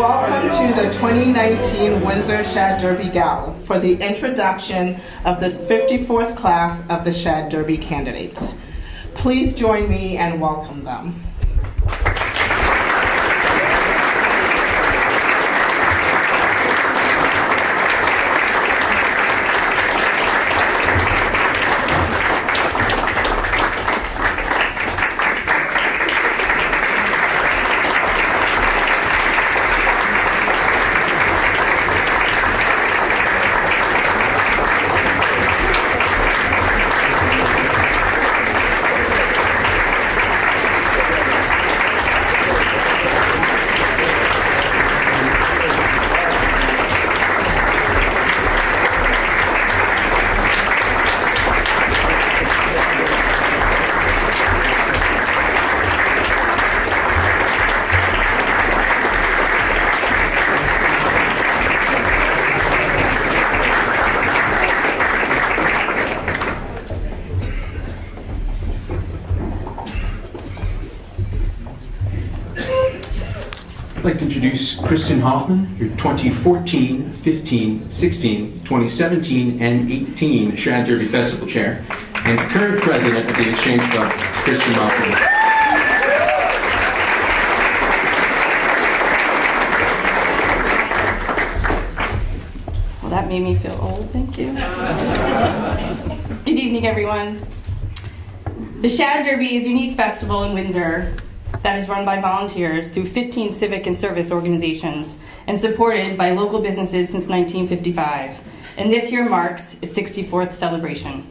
welcome to the 2019 Windsor Shad Derby Gala for the introduction of the 54th class of the Shad Derby candidates. Please join me and welcome them. I'd like to introduce Kristin Hoffman, your 2014, 15, 16, 2017, and 18 Shad Derby Festival Chair, and current president of the Exchange Club, Kristin Hoffman. Well, that made me feel old, thank you. Good evening, everyone. The Shad Derby is a unique festival in Windsor that is run by volunteers through 15 civic and service organizations and supported by local businesses since 1955. And this year marks its 64th celebration.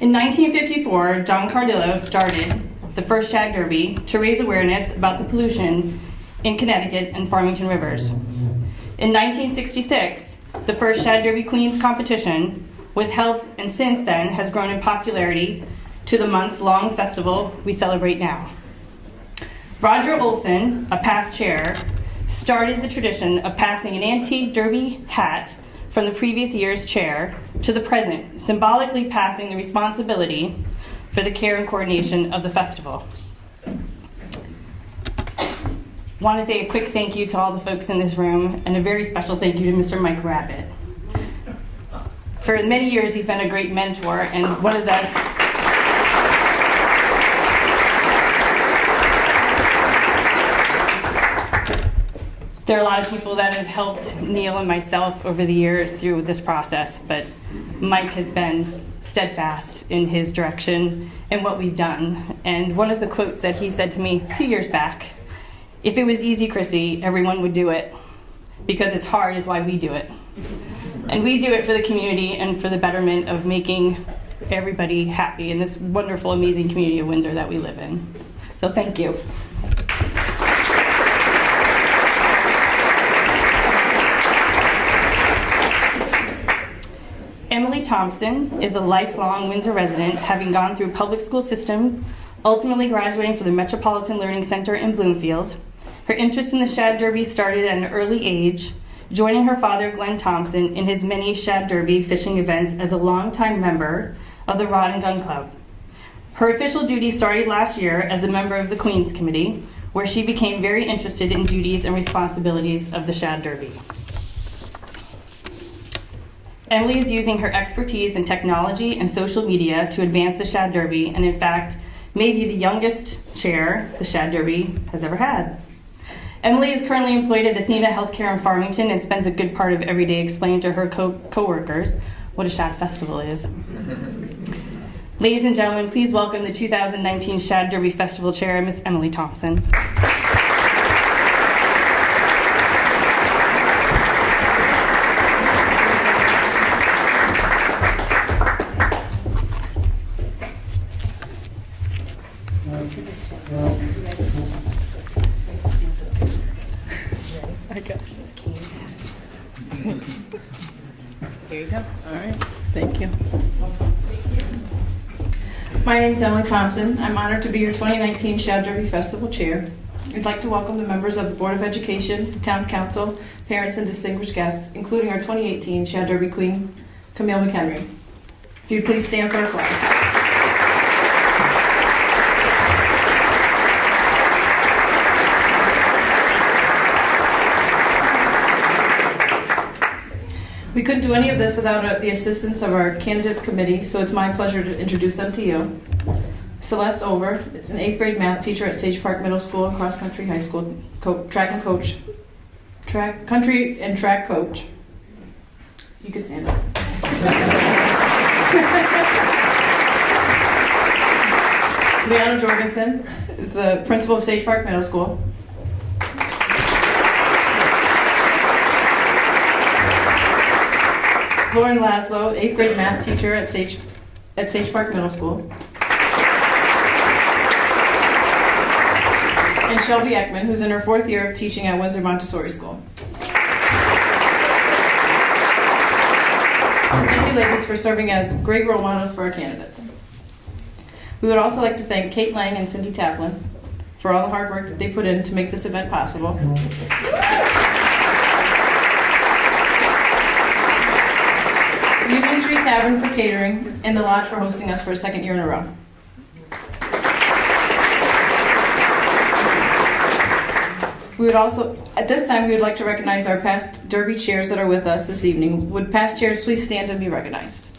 In 1954, John Cardillo started the first Shad Derby to raise awareness about the pollution in Connecticut and Farmington rivers. In 1966, the first Shad Derby Queens competition was held and since then has grown in popularity to the months-long festival we celebrate now. Roger Olson, a past chair, started the tradition of passing an antique derby hat from the previous year's chair to the present, symbolically passing the responsibility for the care and coordination of the festival. I want to say a quick thank you to all the folks in this room and a very special thank you to Mr. Mike Rabbit. For many years, he's been a great mentor, and one of the There are a lot of people that have helped Neill and myself over the years through this process, but Mike has been steadfast in his direction and what we've done. And one of the quotes that he said to me a few years back, "If it was easy, Chrissy, everyone would do it. Because it's hard is why we do it." And we do it for the community and for the betterment of making everybody happy in this wonderful, amazing community of Windsor that we live in. So thank you. Emily Thompson is a lifelong Windsor resident, having gone through public school system, ultimately graduating from the Metropolitan Learning Center in Bloomfield. Her interest in the Shad Derby started at an early age, joining her father, Glenn Thompson, in his many Shad Derby fishing events as a longtime member of the Rod and Gun Club. Her official duties started last year as a member of the Queen's Committee, where she became very interested in duties and responsibilities of the Shad Derby. Emily is using her expertise in technology and social media to advance the Shad Derby, and in fact, may be the youngest chair the Shad Derby has ever had. Emily is currently employed at Athena Healthcare in Farmington and spends a good part of every day explaining to her co-workers what a Shad Festival is. Ladies and gentlemen, please welcome the 2019 Shad Derby Festival Chair, Miss Emily Thompson. There you go. All right. Thank you. My name is Emily Thompson. I'm honored to be your 2019 Shad Derby Festival Chair. I'd like to welcome the members of the Board of Education, Town Council, parents, and distinguished guests, including our 2018 Shad Derby Queen, Camille McHenry. If you'd please stand for applause. couldn't do any of this without the assistance of our candidates committee, so it's my pleasure to introduce them to you. Celeste is an 8th grade math teacher at Sage Park Middle School and Cross Country High School, country and track coach. You can stand up. Leanna Jorgensen is the principal of Sage Park Middle School. Lauren Laszlo, 8th grade math teacher at Sage Park Middle School. And Shelby Ekman, who's in her 4th year of teaching at Windsor Montessori School. Thank you, ladies, for serving as great role models for our candidates. We would also like to thank Kate Lang and Cindy Taplin for all the hard work that they put in to make this event possible. Union Street Tavern for catering, and the Lodge for hosting us for a 2nd year in a row. We would also, at this time, we would like to recognize our past Derby chairs that are with us this evening. Would past chairs please stand and be recognized?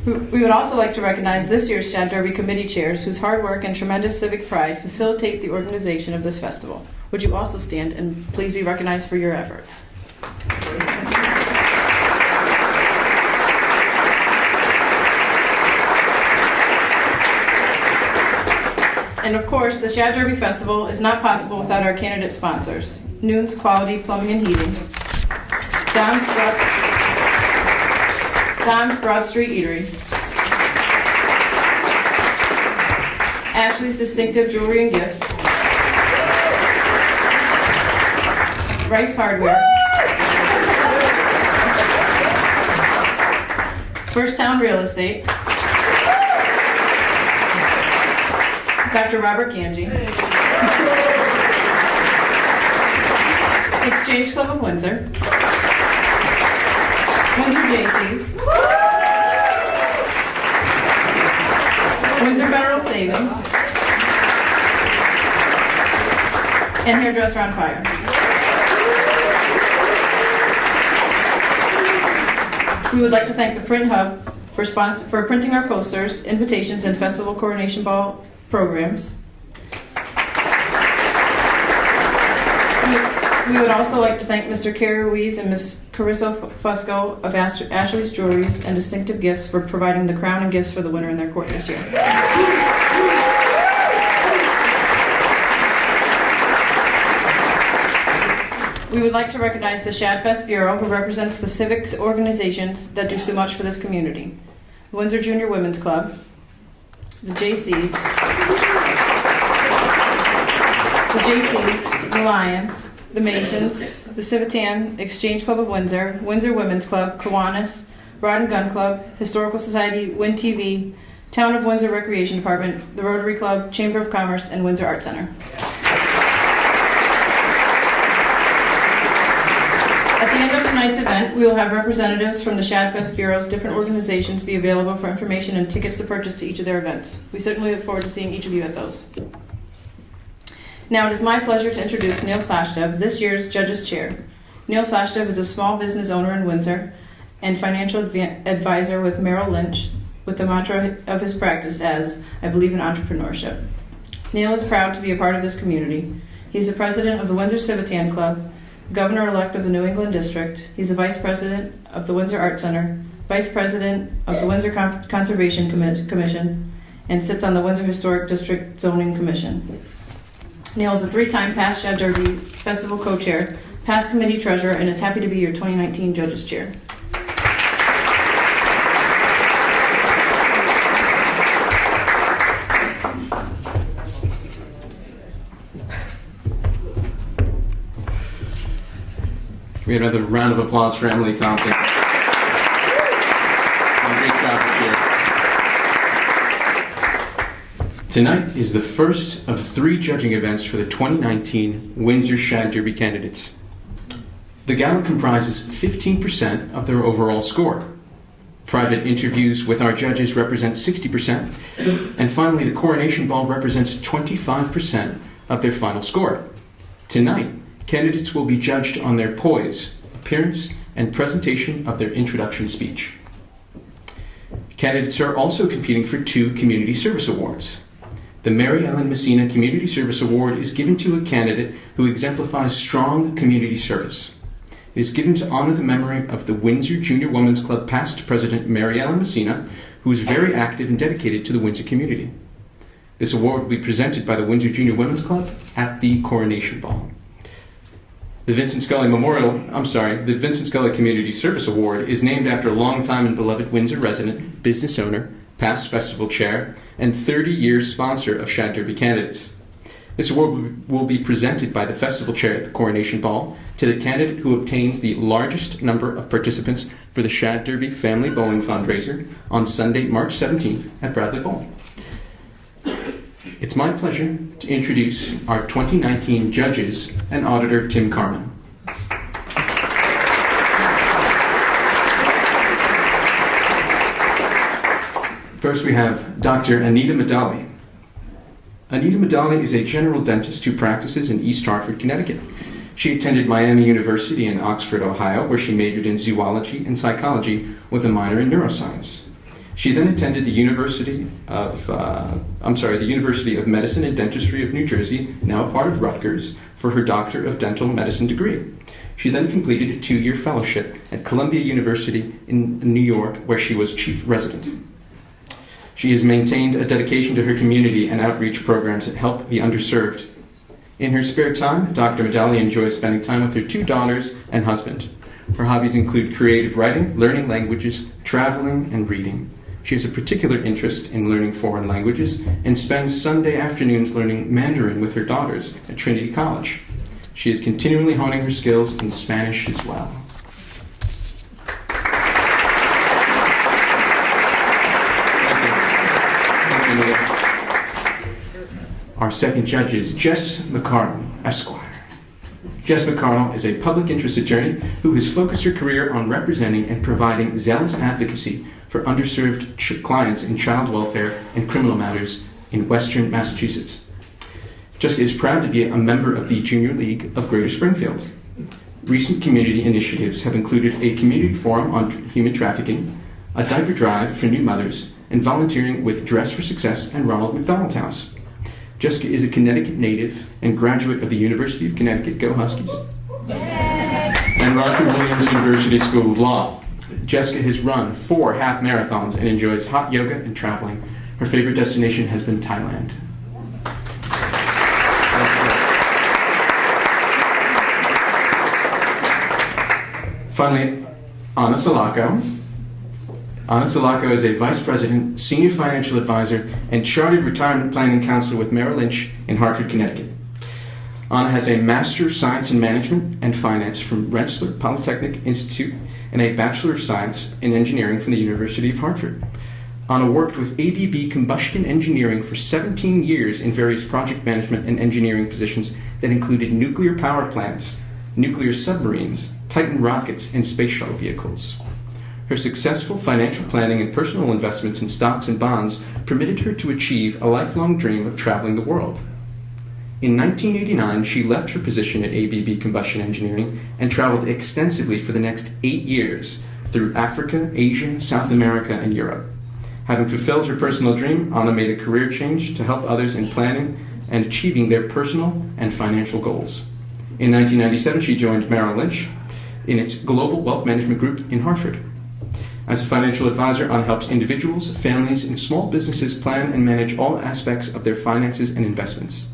We would also like to recognize this year's Shad Derby Committee chairs, whose hard work and tremendous civic pride facilitate the organization of this festival. Would you also stand and please be recognized for your efforts? And of course, the Shad Derby Festival is not possible without our candidate sponsors: Noon's Quality Plumbing and Heating, Dom's Broad Street Eatery, Ashley's Distinctive Jewelry and Gifts, Rice Hardware, First Town Real Estate, Dr. Robert Ganji, Exchange Club of Windsor, Windsor Jaycees, Windsor Federal Savings, and Hairdresser on Fire. We would like to thank the Print Hub for printing our posters, invitations, and festival coronation ball programs. We would also like to thank Mr. Kerry Ruiz and Ms. Carissa Fusco of Ashley's Jewelries and Distinctive Gifts for providing the crown and gifts for the winner in their court this year. We would like to recognize the Shad Fest Bureau, who represents the civic organizations that do so much for this community: the Windsor Junior Women's Club, the Jaycees, the Lions, the Masons, the Civitan, Exchange Club of Windsor, Windsor Women's Club, Kiwanis, Rod and Gun Club, Historical Society, Win TV, Town of Windsor Recreation Department, the Rotary Club, Chamber of Commerce, and Windsor Art Center. At the end of tonight's event, we will have representatives from the Shad Fest Bureau's different organizations be available for information and tickets to purchase to each of their events. We certainly look forward to seeing each of you at those. Now it is my pleasure to introduce Neill Sachdev, this year's Judges Chair. Neill Sachdev is a small business owner in Windsor and financial advisor with Merrill Lynch, with the mantra of his practice as, "I believe in entrepreneurship." Neill is proud to be a part of this community. He is the president of the Windsor Civitan Club, governor-elect of the New England District. He's a vice president of the Windsor Art Center, vice president of the Windsor Conservation Commission, and sits on the Windsor Historic District Zoning Commission. Neill is a 3-time past Shad Derby Festival co-chair, past committee treasurer, and is happy to be your 2019 Judges Chair. We have another round of applause for Emily Thompson. Great job this year. Tonight is the first of 3 judging events for the 2019 Windsor Shad Derby candidates. The gala comprises 15% of their overall score. Private interviews with our judges represent 60%. And finally, the coronation ball represents 25% of their final score. Tonight, candidates will be judged on their poise, appearance, and presentation of their introduction speech. Candidates are also competing for 2 community service awards. The Mary Ellen Messina Community Service Award is given to a candidate who exemplifies strong community service. It is given to honor the memory of the Windsor Junior Women's Club past president Mary Ellen Messina, who was very active and dedicated to the Windsor community. This award will be presented by the Windsor Junior Women's Club at the coronation ball. The Vincent Scully Community Service Award is named after a longtime and beloved Windsor resident, business owner, past festival chair, and 30-year sponsor of Shad Derby candidates. This award will be presented by the festival chair at the coronation ball to the candidate who obtains the largest number of participants for the Shad Derby Family Bowling Fundraiser on Sunday, March 17th at Bradley Bowl. It's my pleasure to introduce our 2019 judges and auditor, Tim Carman. First, we have Dr. Anita Medali. Anita Medali is a general dentist who practices in East Hartford, Connecticut. She attended Miami University in Oxford, Ohio, where she majored in zoology and psychology with a minor in neuroscience. She then attended the University of Medicine and Dentistry of New Jersey, now a part of Rutgers, for her Doctor of Dental Medicine degree. She then completed a 2-year fellowship at Columbia University in New York, where she was chief resident. She has maintained a dedication to her community and outreach programs that help the underserved. In her spare time, Dr. Medali enjoys spending time with her 2 daughters and husband. Her hobbies include creative writing, learning languages, traveling, and reading. She has a particular interest in learning foreign languages and spends Sunday afternoons learning Mandarin with her daughters at Trinity College. She is continually honing her skills in Spanish as well. Our second judge is Jess McCardle, Esquire. Jess McCardle is a public interest attorney who has focused her career on representing and providing zealous advocacy for underserved clients in child welfare and criminal matters in Western Massachusetts. Jessica is proud to be a member of the Junior League of Greater Springfield. Recent community initiatives have included a community forum on human trafficking, a diaper drive for new mothers, and volunteering with Dress for Success and Ronald McDonald House. Jessica is a Connecticut native and graduate of the University of Connecticut, go Huskies, and Roger Williams University School of Law. Jessica has run 4 half marathons and enjoys hot yoga and traveling. Her favorite destination has been Thailand. Finally, Anna Salako. Anna Salako is a Vice President, Senior Financial Advisor, and Chartered Retirement Planning Counselor with Merrill Lynch in Hartford, Connecticut. Anna has a Master of Science in Management and Finance from Rensselaer Polytechnic Institute and a Bachelor of Science in Engineering from the University of Hartford. Anna worked with ABB Combustion Engineering for 17 years in various project management and engineering positions that included nuclear power plants, nuclear submarines, Titan rockets, and space shuttle vehicles. Her successful financial planning and personal investments in stocks and bonds permitted her to achieve a lifelong dream of traveling the world. In 1989, she left her position at ABB Combustion Engineering and traveled extensively for the next 8 years through Africa, Asia, South America, and Europe. Having fulfilled her personal dream, Anna made a career change to help others in planning and achieving their personal and financial goals. In 1997, she joined Merrill Lynch in its Global Wealth Management Group in Hartford. As a financial advisor, Anna helps individuals, families, and small businesses plan and manage all aspects of their finances and investments.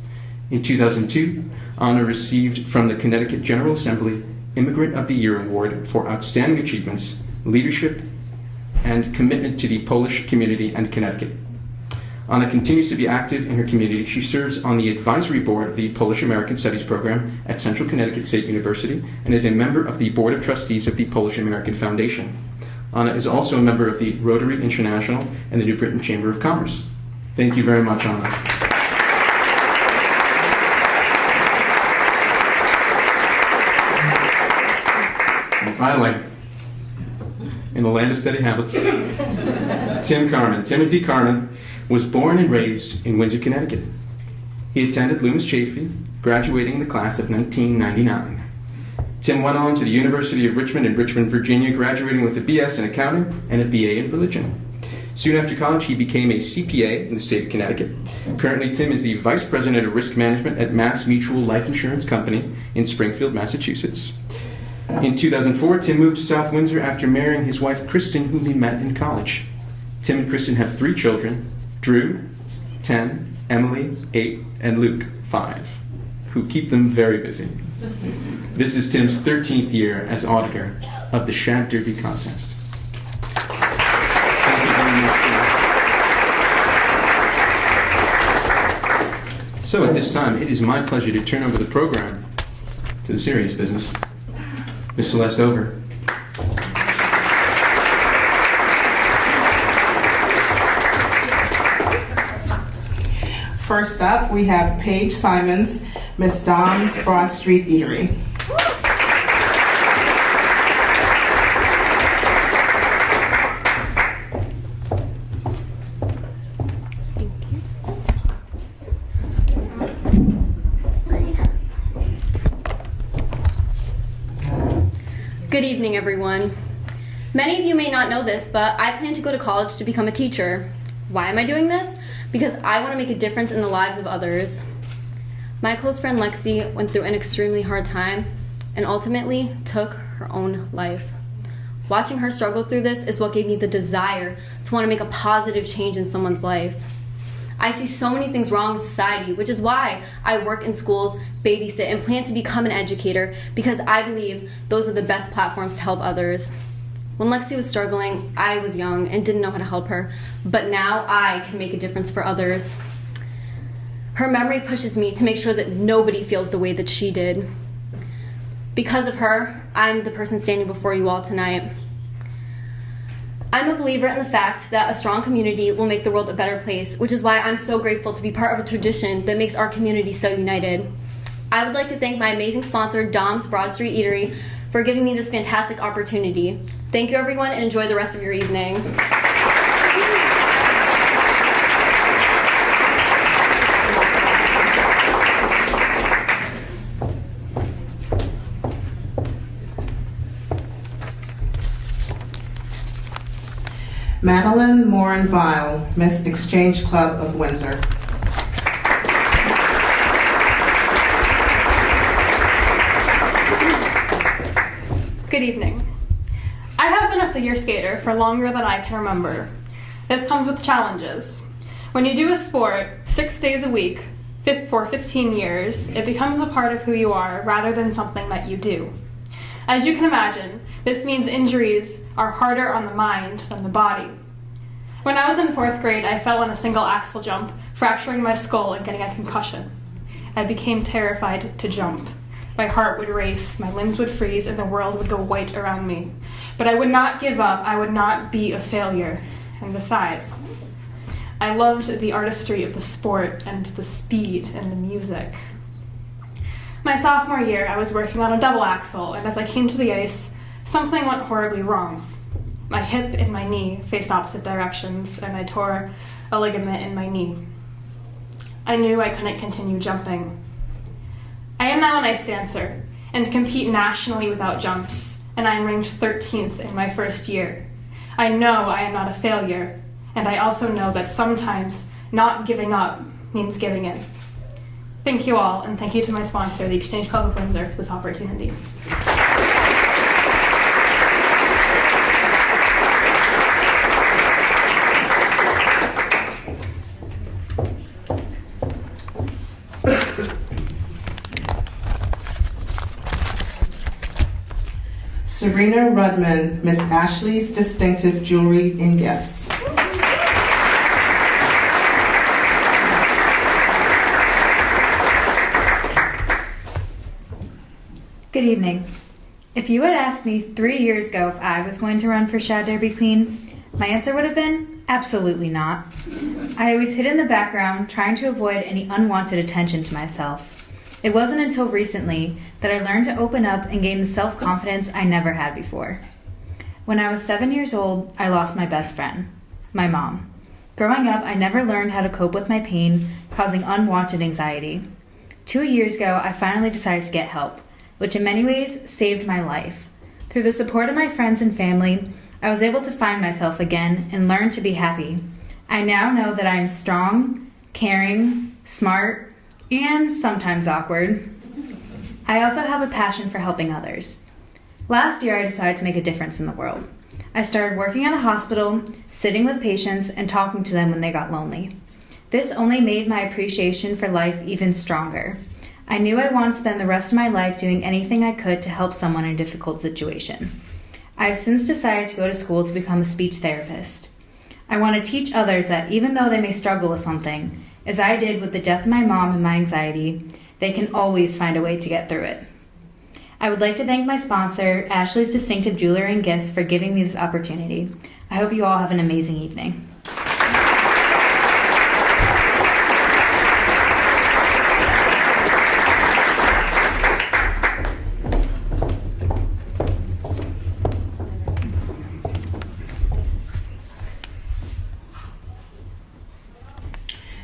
In 2002, Anna received from the Connecticut General Assembly Immigrant of the Year Award for outstanding achievements, leadership, and commitment to the Polish community and Connecticut. Anna continues to be active in her community. She serves on the advisory board of the Polish American Studies program at Central Connecticut State University and is a member of the Board of Trustees of the Polish American Foundation. Anna is also a member of the Rotary International and the New Britain Chamber of Commerce. Thank you very much, Anna. And finally, in the land of steady habits. Timothy Carmen, was born and raised in Windsor, Connecticut. He attended Loomis Chaffee, graduating the class of 1999. Tim went on to the University of Richmond in Richmond, Virginia, graduating with a BS in accounting and a BA in religion. Soon after college, he became a CPA in the state of Connecticut. Currently, Tim is the Vice President of Risk Management at Mass Mutual Life Insurance Company in Springfield, Massachusetts. In 2004, Tim moved to South Windsor after marrying his wife, Kristin, whom he met in college. Tim and Kristin have 3 children, Drew, 10, Emily, 8, and Luke, 5, who keep them very busy. This is Tim's 13th year as auditor of the Shad Derby contest. Thank you very much. So at this time, it is my pleasure to turn over the program to the serious business. Ms. Celeste, over. First up, we have Paige Simonds, Miss Dom's Broad Street Eatery. Good evening, everyone. Many of you may not know this, but I plan to go to college to become a teacher. Why am I doing this? Because I want to make a difference in the lives of others. My close friend Lexi went through an extremely hard time and ultimately took her own life. Watching her struggle through this is what gave me the desire to want to make a positive change in someone's life. I see so many things wrong with society, which is why I work in schools, babysit, and plan to become an educator, because I believe those are the best platforms to help others. When Lexi was struggling, I was young and didn't know how to help her, but now I can make a difference for others. Her memory pushes me to make sure that nobody feels the way that she did. Because of her, I'm the person standing before you all tonight. I'm a believer in the fact that a strong community will make the world a better place, which is why I'm so grateful to be part of a tradition that makes our community so united. I would like to thank my amazing sponsor, Dom's Broad Street Eatery, for giving me this fantastic opportunity. Thank you, everyone, and enjoy the rest of your evening. Madeline Morin-Vile, Miss Exchange Club of Windsor. Good evening. I have been a figure skater for longer than I can remember. This comes with challenges. When you do a sport 6 days a week for 15 years, it becomes a part of who you are rather than something that you do. As you can imagine, this means injuries are harder on the mind than the body. When I was in 4th grade, I fell on a single axel jump, fracturing my skull and getting a concussion. I became terrified to jump. My heart would race, my limbs would freeze, and the world would go white around me. But I would not give up, I would not be a failure. And besides, I loved the artistry of the sport and the speed and the music. My sophomore year, I was working on a double axel, and as I came to the ice, something went horribly wrong. My hip and my knee faced opposite directions, and I tore a ligament in my knee. I knew I couldn't continue jumping. I am now an ice dancer and compete nationally without jumps, and I am ranked 13th in my first year. I know I am not a failure, and I also know that sometimes not giving up means giving in. Thank you all, and thank you to my sponsor, the Exchange Club of Windsor, for this opportunity. Serena Rudman, Miss Ashley's Distinctive Jewelry and Gifts. Good evening. If you had asked me 3 years ago if I was going to run for Shad Derby Queen, my answer would have been absolutely not. I always hid in the background, trying to avoid any unwanted attention to myself. It wasn't until recently that I learned to open up and gain the self-confidence I never had before. When I was 7 years old, I lost my best friend, my mom. Growing up, I never learned how to cope with my pain, causing unwanted anxiety. 2 years ago, I finally decided to get help, which in many ways saved my life. Through the support of my friends and family, I was able to find myself again and learn to be happy. I now know that I am strong, caring, smart, and sometimes awkward. I also have a passion for helping others. Last year, I decided to make a difference in the world. I started working at a hospital, sitting with patients, and talking to them when they got lonely. This only made my appreciation for life even stronger. I knew I wanted to spend the rest of my life doing anything I could to help someone in a difficult situation. I have since decided to go to school to become a speech therapist. I want to teach others that even though they may struggle with something, as I did with the death of my mom and my anxiety, they can always find a way to get through it. I would like to thank my sponsor, Ashley's Distinctive Jewelry and Gifts, for giving me this opportunity. I hope you all have an amazing evening.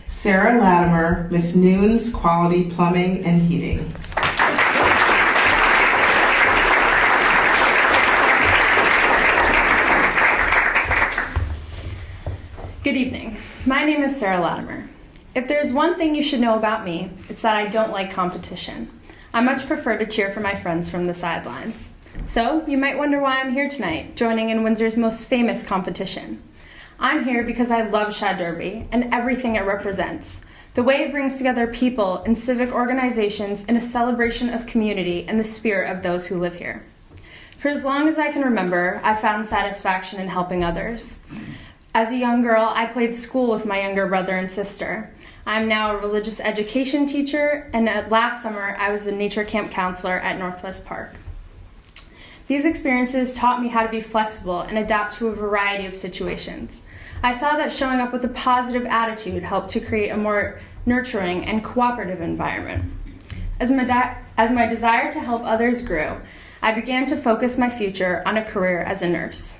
Sarah Lattimer, Miss Noon's Quality Plumbing and Heating. Good evening. My name is Sarah Lattimer. If there's one thing you should know about me, it's that I don't like competition. I much prefer to cheer for my friends from the sidelines. So, you might wonder why I'm here tonight, joining in Windsor's most famous competition. I'm here because I love Shad Derby and everything it represents. The way it brings together people and civic organizations in a celebration of community and the spirit of those who live here. For as long as I can remember, I've found satisfaction in helping others. As a young girl, I played school with my younger brother and sister. I'm now a religious education teacher, and last summer I was a nature camp counselor at Northwest Park. These experiences taught me how to be flexible and adapt to a variety of situations. I saw that showing up with a positive attitude helped to create a more nurturing and cooperative environment. As my desire to help others grew, I began to focus my future on a career as a nurse.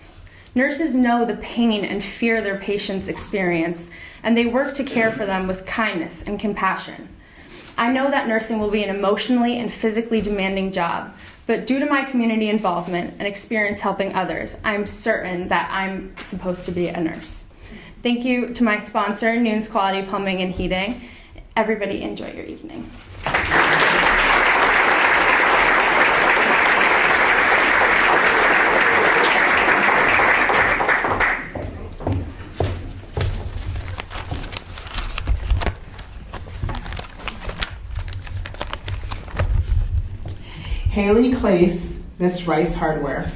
Nurses know the pain and fear their patients experience, and they work to care for them with kindness and compassion. I know that nursing will be an emotionally and physically demanding job, but due to my community involvement and experience helping others, I'm certain that I'm supposed to be a nurse. Thank you to my sponsor, Noon's Quality Plumbing and Heating. Everybody enjoy your evening. Haley Clace, Miss Rice Hardware.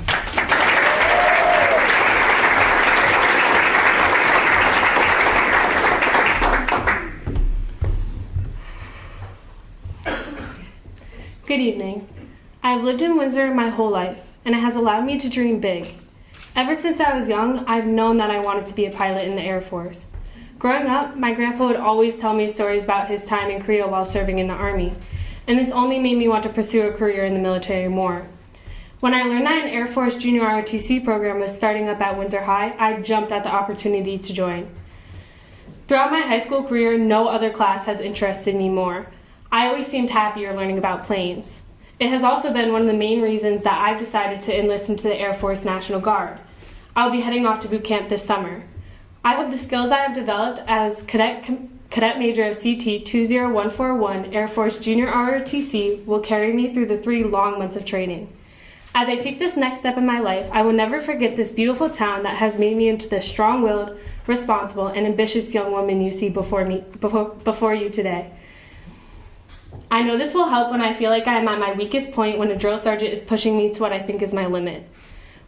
Good evening. I've lived in Windsor my whole life, and it has allowed me to dream big. Ever since I was young, I've known that I wanted to be a pilot in the Air Force. Growing up, my grandpa would always tell me stories about his time in Korea while serving in the Army, and this only made me want to pursue a career in the military more. When I learned that an Air Force Junior ROTC program was starting up at Windsor High, I jumped at the opportunity to join. Throughout my high school career, no other class has interested me more. I always seemed happier learning about planes. It has also been one of the main reasons that I've decided to enlist into the Air Force National Guard. I'll be heading off to boot camp this summer. I hope the skills I have developed as Cadet Major of CT 20141 Air Force Junior ROTC will carry me through the 3 long months of training. As I take this next step in my life, I will never forget this beautiful town that has made me into the strong-willed, responsible, and ambitious young woman you see before you today. I know this will help when I feel like I am at my weakest point when a drill sergeant is pushing me to what I think is my limit.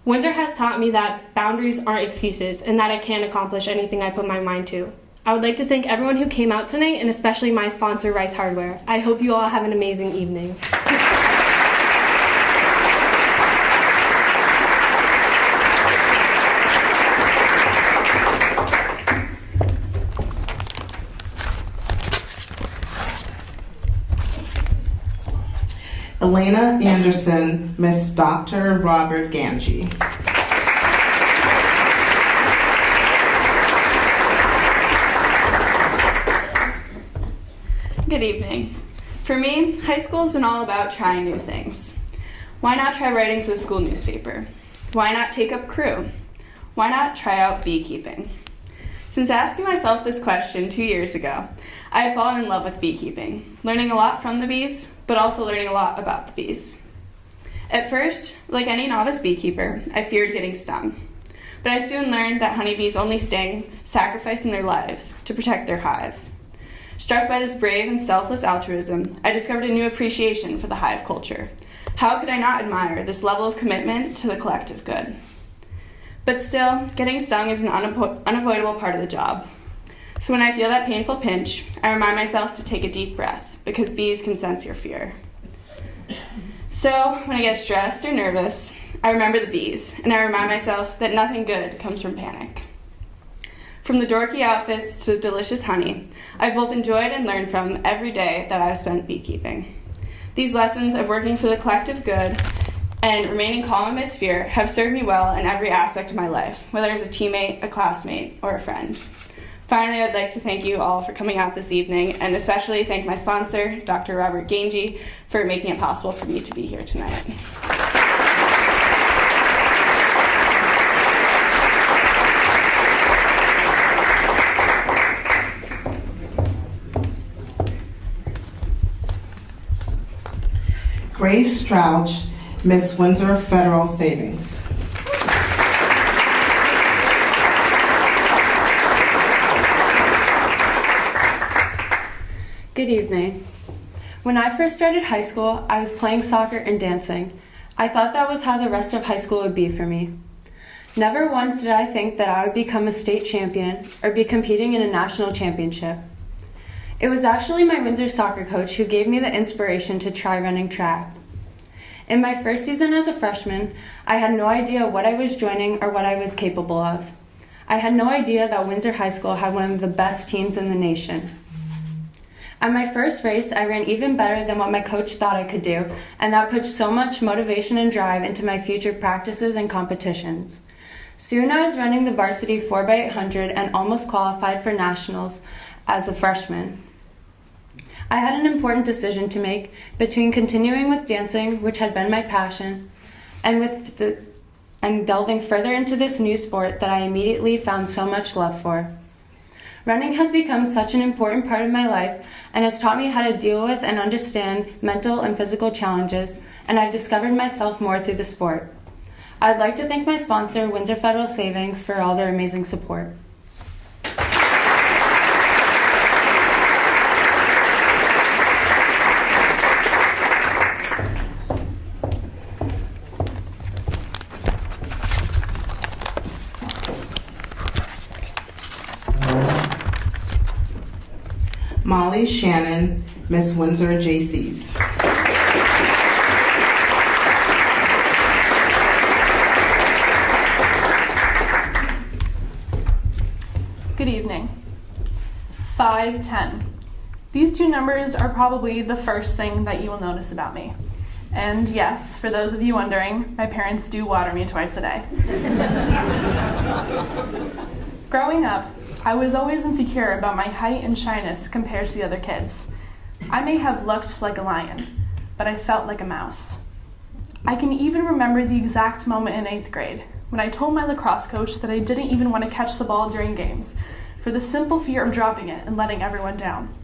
Windsor has taught me that boundaries aren't excuses and that I can accomplish anything I put my mind to. I would like to thank everyone who came out tonight and especially my sponsor, Rice Hardware. I hope you all have an amazing evening. Elena Anderson, Miss Dr. Robert Ganji. Good evening. For me, high school's been all about trying new things. Why not try writing for the school newspaper? Why not take up crew? Why not try out beekeeping? Since asking myself this question 2 years ago, I have fallen in love with beekeeping, learning a lot from the bees, but also learning a lot about the bees. At first, like any novice beekeeper, I feared getting stung. But I soon learned that honeybees only sting, sacrificing their lives to protect their hive. Struck by this brave and selfless altruism, I discovered a new appreciation for the hive culture. How could I not admire this level of commitment to the collective good? But still, getting stung is an unavoidable part of the job. So when I feel that painful pinch, I remind myself to take a deep breath, because bees can sense your fear. So when I get stressed or nervous, I remember the bees, and I remind myself that nothing good comes from panic. From the dorky outfits to the delicious honey, I've both enjoyed and learned from every day that I've spent beekeeping. These lessons of working for the collective good and remaining calm amidst fear have served me well in every aspect of my life, whether as a teammate, a classmate, or a friend. Finally, I'd like to thank you all for coming out this evening, and especially thank my sponsor, Dr. Robert Gange, for making it possible for me to be here tonight. Grace Strouch, Miss Windsor Federal Savings. Good evening. When I first started high school, I was playing soccer and dancing. I thought that was how the rest of high school would be for me. Never once did I think that I would become a state champion or be competing in a national championship. It was actually my Windsor soccer coach who gave me the inspiration to try running track. In my first season as a freshman, I had no idea what I was joining or what I was capable of. I had no idea that Windsor High School had one of the best teams in the nation. At my first race, I ran even better than what my coach thought I could do, and that put so much motivation and drive into my future practices and competitions. Soon I was running the varsity 4x800 and almost qualified for nationals as a freshman. I had an important decision to make between continuing with dancing, which had been my passion, and delving further into this new sport that I immediately found so much love for. Running has become such an important part of my life and has taught me how to deal with and understand mental and physical challenges, and I've discovered myself more through the sport. I'd like to thank my sponsor, Windsor Federal Savings, for all their amazing support. Molly Shannon, Miss Windsor Jaycees. Good evening. 5'10". These two numbers are probably the first thing that you will notice about me. And yes, for those of you wondering, my parents do water me twice a day. Growing up, I was always insecure about my height and shyness compared to the other kids. I may have looked like a lion, but I felt like a mouse. I can even remember the exact moment in 8th grade when I told my lacrosse coach that I didn't even want to catch the ball during games for the simple fear of dropping it and letting everyone down.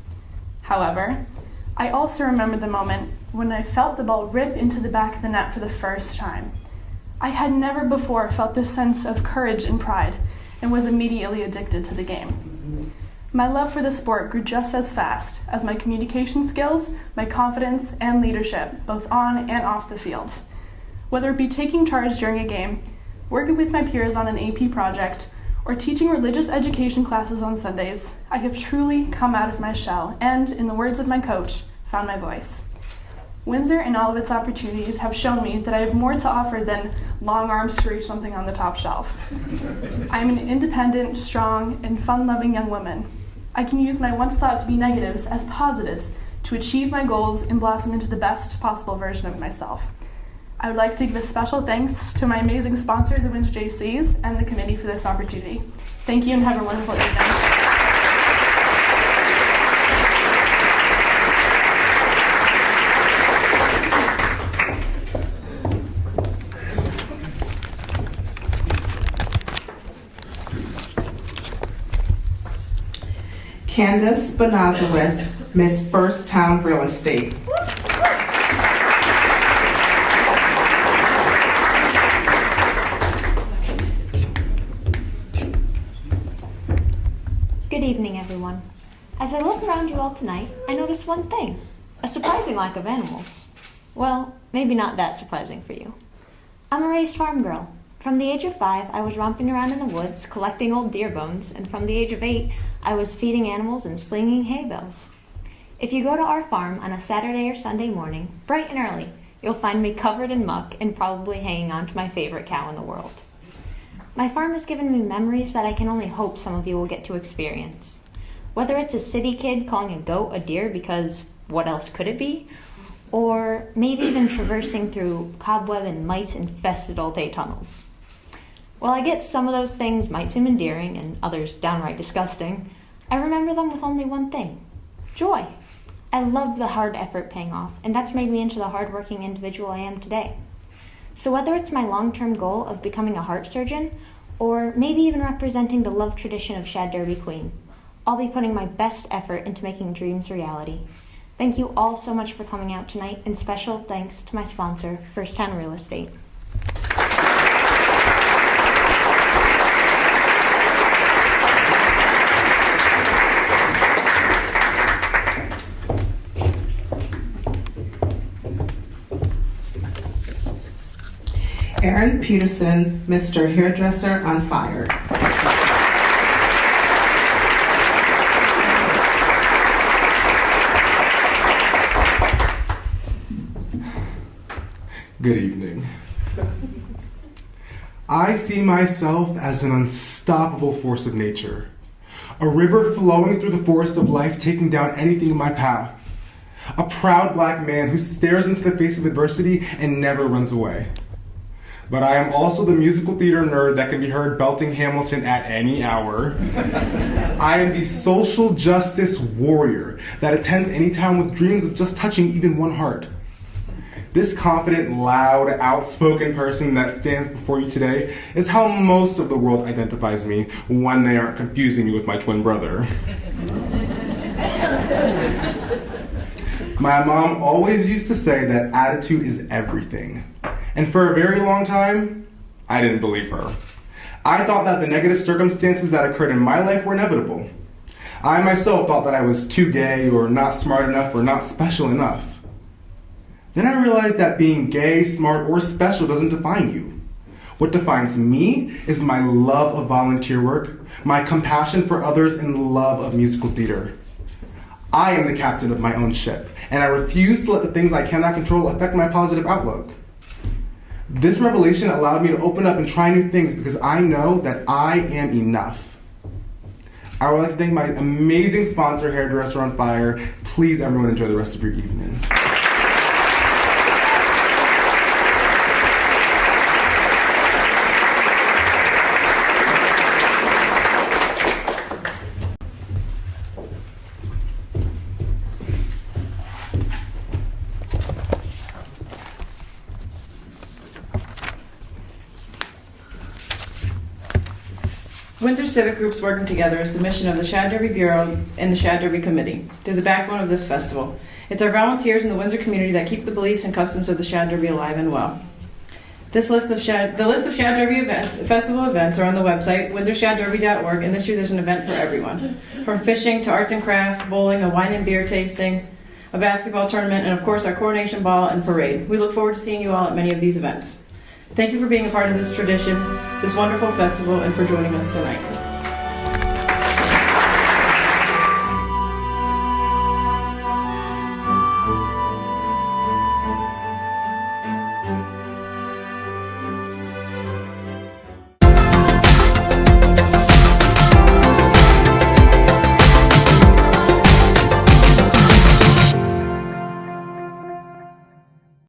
However, I also remember the moment when I felt the ball rip into the back of the net for the first time. I had never before felt this sense of courage and pride, and was immediately addicted to the game. My love for the sport grew just as fast as my communication skills, my confidence, and leadership, both on and off the field. Whether it be taking charge during a game, working with my peers on an AP project, or teaching religious education classes on Sundays, I have truly come out of my shell and, in the words of my coach, found my voice. Windsor and all of its opportunities have shown me that I have more to offer than long arms to reach something on the top shelf. I am an independent, strong, and fun-loving young woman. I can use my once thought to be negatives as positives to achieve my goals and blossom into the best possible version of myself. I would like to give a special thanks to my amazing sponsor, the Windsor Jaycees, and the committee for this opportunity. Thank you and have a wonderful evening. Candace Bonazowitz, Miss First Town Real Estate. Good evening, everyone. As I look around you all tonight, I notice one thing, a surprising lack of animals. Well, maybe not that surprising for you. I'm a raised farm girl. From the age of 5, I was romping around in the woods, collecting old deer bones, and from the age of 8, I was feeding animals and slinging hay bales. If you go to our farm on a Saturday or Sunday morning, bright and early, you'll find me covered in muck and probably hanging on to my favorite cow in the world. My farm has given me memories that I can only hope some of you will get to experience. Whether it's a city kid calling a goat a deer because what else could it be? Or maybe even traversing through cobweb and mice-infested old hay tunnels. While I get some of those things might seem endearing and others downright disgusting, I remember them with only one thing: joy. I love the hard effort paying off, and that's made me into the hardworking individual I am today. So whether it's my long-term goal of becoming a heart surgeon, or maybe even representing the love tradition of Shad Derby Queen, I'll be putting my best effort into making dreams reality. Thank you all so much for coming out tonight, and special thanks to my sponsor, First Town Real Estate. Aaron Peterson, Mr. Hairdresser on Fire. Good evening. I see myself as an unstoppable force of nature, a river flowing through the forest of life, taking down anything in my path, a proud black man who stares into the face of adversity and never runs away. But I am also the musical theater nerd that can be heard belting Hamilton at any hour. I am the social justice warrior that attends any town with dreams of just touching even one heart. This confident, loud, outspoken person that stands before you today is how most of the world identifies me when they aren't confusing me with my twin brother. My mom always used to say that attitude is everything. And for a very long time, I didn't believe her. I thought that the negative circumstances that occurred in my life were inevitable. I myself thought that I was too gay or not smart enough or not special enough. Then I realized that being gay, smart, or special doesn't define you. What defines me is my love of volunteer work, my compassion for others, and love of musical theater. I am the captain of my own ship, and I refuse to let the things I cannot control affect my positive outlook. This revelation allowed me to open up and try new things because I know that I am enough. I would like to thank my amazing sponsor, Hairdresser on Fire. Please, everyone, enjoy the rest of your evening. Windsor Civic Group's working together is the mission of the Shad Derby Bureau and the Shad Derby Committee. They're the backbone of this festival. It's our volunteers in the Windsor community that keep the beliefs and customs of the Shad Derby alive and well. The list of Shad Derby events, festival events, are on the website, windsorshadderby.org, and this year there's an event for everyone. From fishing to arts and crafts, bowling, a wine and beer tasting, a basketball tournament, and of course our coronation ball and parade. We look forward to seeing you all at many of these events. Thank you for being a part of this tradition, this wonderful festival, and for joining us tonight.